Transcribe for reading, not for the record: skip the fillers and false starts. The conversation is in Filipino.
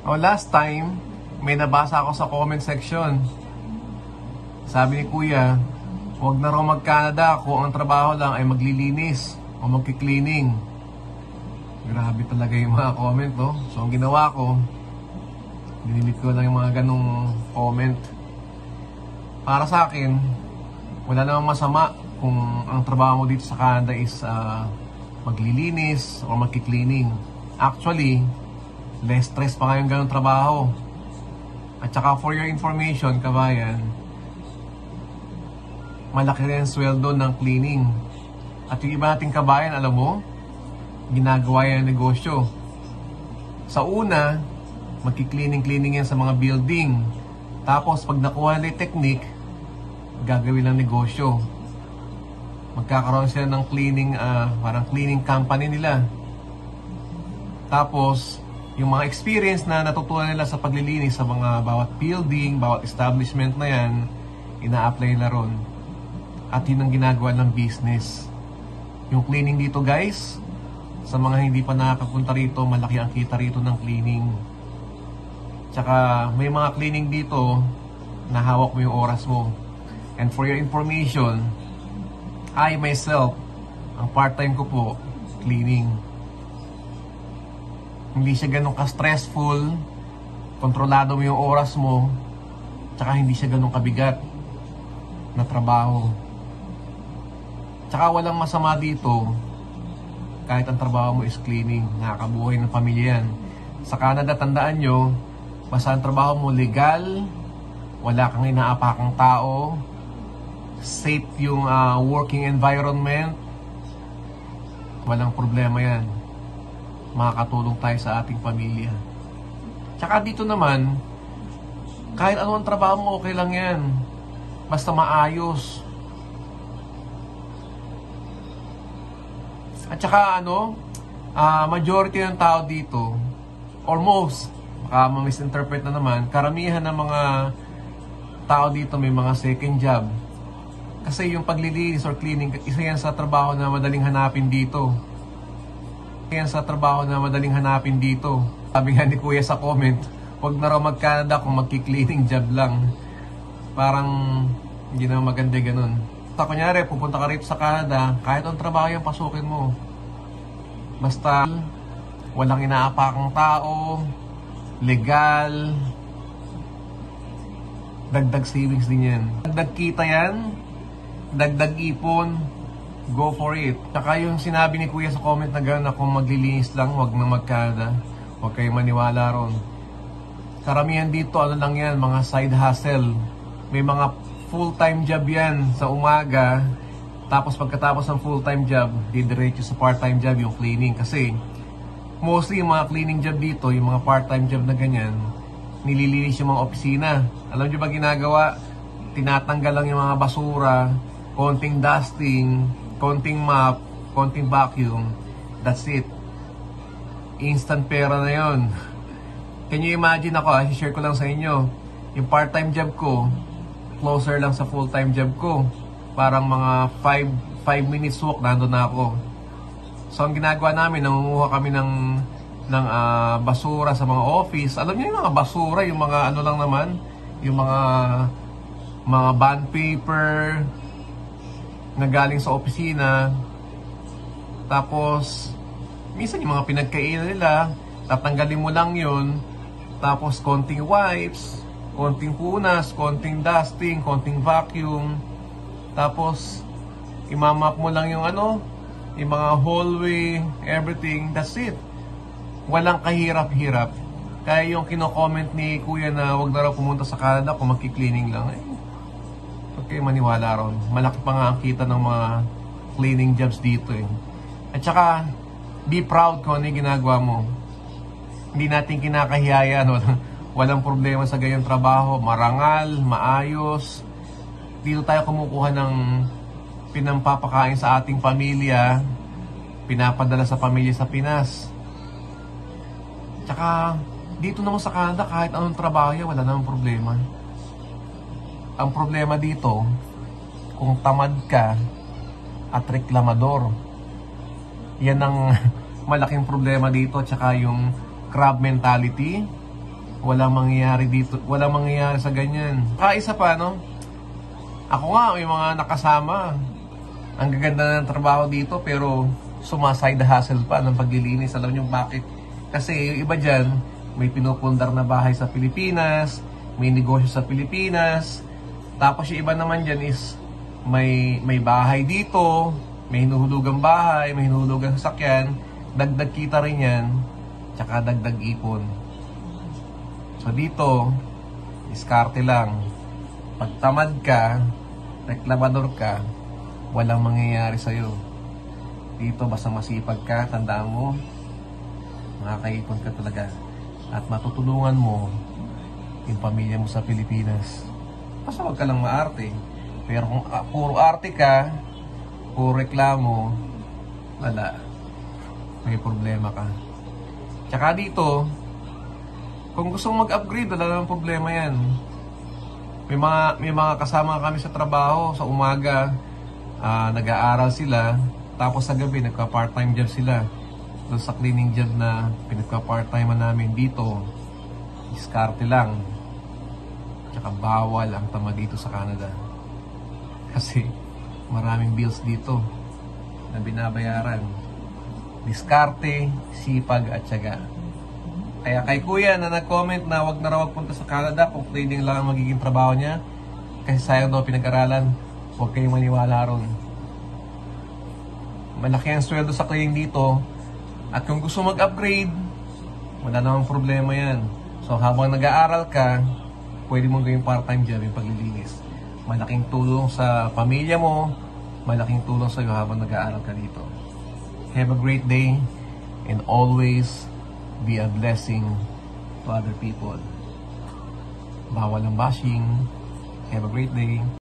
Last time, may nabasa ako sa comment section. Sabi ni Kuya, huwag na raw mag-Canada kung ang trabaho lang ay maglilinis o magki-cleaning. Grabe talaga yung mga comment, no? So, ang ginawa ko, dinilit ko lang yung mga ganong comment. Para sa akin, wala namang masama kung ang trabaho mo dito sa Canada is maglilinis o magki-cleaning. Actually, less stress pa nga yung ganong trabaho. At saka for your information, kabayan, malaki rin ang sweldo ng cleaning. At yung iba nating kabayan, alam mo, ginagawa yan negosyo. Sa una, magki-cleaning yan sa mga building. Tapos pag nakuha nila yung technique, gagawin lang negosyo. Magkakaroon sila ng cleaning, parang cleaning company nila. Tapos, yung mga experience na natutunan nila sa paglilinis sa mga bawat building, bawat establishment na yan, ina-apply na ron. At yun ang ginagawa ng business. Yung cleaning dito, guys, sa mga hindi pa nakakapunta rito, malaki ang kita rito ng cleaning. Tsaka may mga cleaning dito na hawak mo yung oras mo. And for your information, I myself, ang part-time ko po, cleaning. Hindi siya ganun ka-stressful, kontrolado mo yung oras mo, tsaka hindi siya ganun kabigat na trabaho. Tsaka walang masama dito kahit ang trabaho mo is cleaning. Nakakabuhay ng pamilya yan. Sa Canada, tandaan nyo, basta ang trabaho mo legal, wala kang inaapakang tao, safe yung working environment, walang problema yan. Makakatulong tayo sa ating pamilya. Tsaka dito naman, kahit anong trabaho mo, okay lang yan. Basta maayos. At saka majority ng tao dito, or most, baka ma-misinterpret na naman, karamihan ng mga tao dito may mga second job. Kasi yung paglilinis or cleaning, isa yan sa trabaho na madaling hanapin dito. Sabi nga ni Kuya sa comment, huwag na raw mag-Canada kung magki-cleaning job lang. Parang hindi na maganda ganun. Kunyari, pupunta ka rito sa Canada, kahit ang trabaho yung pasukin mo. Basta walang inaapakang tao, legal, dagdag savings din yan. Dagdag kita yan, dagdag ipon, go for it. Tsaka yung sinabi ni Kuya sa comment na gano'n na kung maglilinis lang, wag na mag-Canada. Huwag kayo maniwala ron. Karamihan dito, ano lang yan, mga side hustle. May mga full-time job yan sa umaga. Tapos pagkatapos ng full-time job, didiretso sa part-time job yung cleaning. Kasi mostly yung mga cleaning job dito, yung mga part-time job na ganyan, nililinis yung mga opisina. Alam nyo ba ginagawa? Tinatanggal lang yung mga basura, konting dusting, konting mop, konting vacuum. That's it. Instant pera na yon. Can you imagine ako, share ko lang sa inyo, yung part-time job ko, closer lang sa full-time job ko. Parang mga 5 minutes walk, nandun na ako. So, ang ginagawa namin, nangunguha kami ng basura sa mga office. Alam niyo yung mga basura, yung mga ano lang naman, yung mga bond paper na galing sa opisina. Tapos, minsan yung mga pinagkainan nila, tatanggalin mo lang yun. Tapos, konting wipes, konting punas, konting dusting, konting vacuum. Tapos, imamap mo lang yung yung mga hallway, everything. That's it. Walang kahirap-hirap. Kaya yung kino-comment ni Kuya na wag na raw pumunta sa Canada kung magki-cleaning lang. Okay, maniwala ron. Malaki pa nga ang kita ng mga cleaning jobs dito eh. At saka, be proud kung ano yung ginagawa mo. Hindi natin kinakahiyaya, walang problema sa ganyang trabaho, marangal, maayos. Dito tayo kumukuha ng pinampapakain sa ating pamilya, pinapadala sa pamilya sa Pinas. Tsaka, dito naman sa Canada, kahit anong trabaho yan, wala namang problema. Ang problema dito, kung tamad ka at reklamador, yan ang malaking problema dito. Tsaka yung crab mentality, Walang mangyayari dito, walang mangyayari sa ganyan. Isa pa, no? Ako nga, may mga nakasama. Ang gaganda ng trabaho dito, pero sumaside hustle pa ng paglilinis. Alam niyo bakit? Kasi yung iba dyan, may pinupundar na bahay sa Pilipinas, may negosyo sa Pilipinas. Tapos yung iba naman dyan is may bahay dito, may hinuhulugang bahay, may hinuhulugang sasakyan. Dagdag kita rin yan, tsaka dagdag ipon. So dito, diskarte lang. Pag tamad ka, reklamador ka, walang mangyayari sa'yo. Dito, basta masipag ka, tandaan mo, makakaipon ka talaga. At matutulungan mo yung pamilya mo sa Pilipinas. Basta wag ka lang maarte. Pero kung puro arte ka, puro reklamo, wala. May problema ka. Tsaka dito, kung gusto mong mag-upgrade, wala namang problema yan. May mga kasama kami sa trabaho, sa umaga, nag-aaral sila, tapos sa gabi, nagka-part-time job sila. Doon sa cleaning job na pinagka-part-time namin dito, diskarte lang. Tsaka bawal ang tama dito sa Canada. Kasi maraming bills dito na binabayaran. Diskarte, sipag at tiyaga. Kaya kay kuya na nag-comment na wag na raw punta sa Canada kung trading lang ang magiging trabaho niya, kasi sayang daw pinag-aralan, huwag kayong maniwala ron. Malaki ang sweldo sa cleaning dito, at kung gusto mag-upgrade, wala namang problema yan. So habang nag-aaral ka, pwede mong gawing part-time job yung paglilinis. Malaking tulong sa pamilya mo, malaking tulong sa iyo habang nag-aaral ka dito. Have a great day, and always be a blessing to other people. Bawal ang bashing. Have a great day.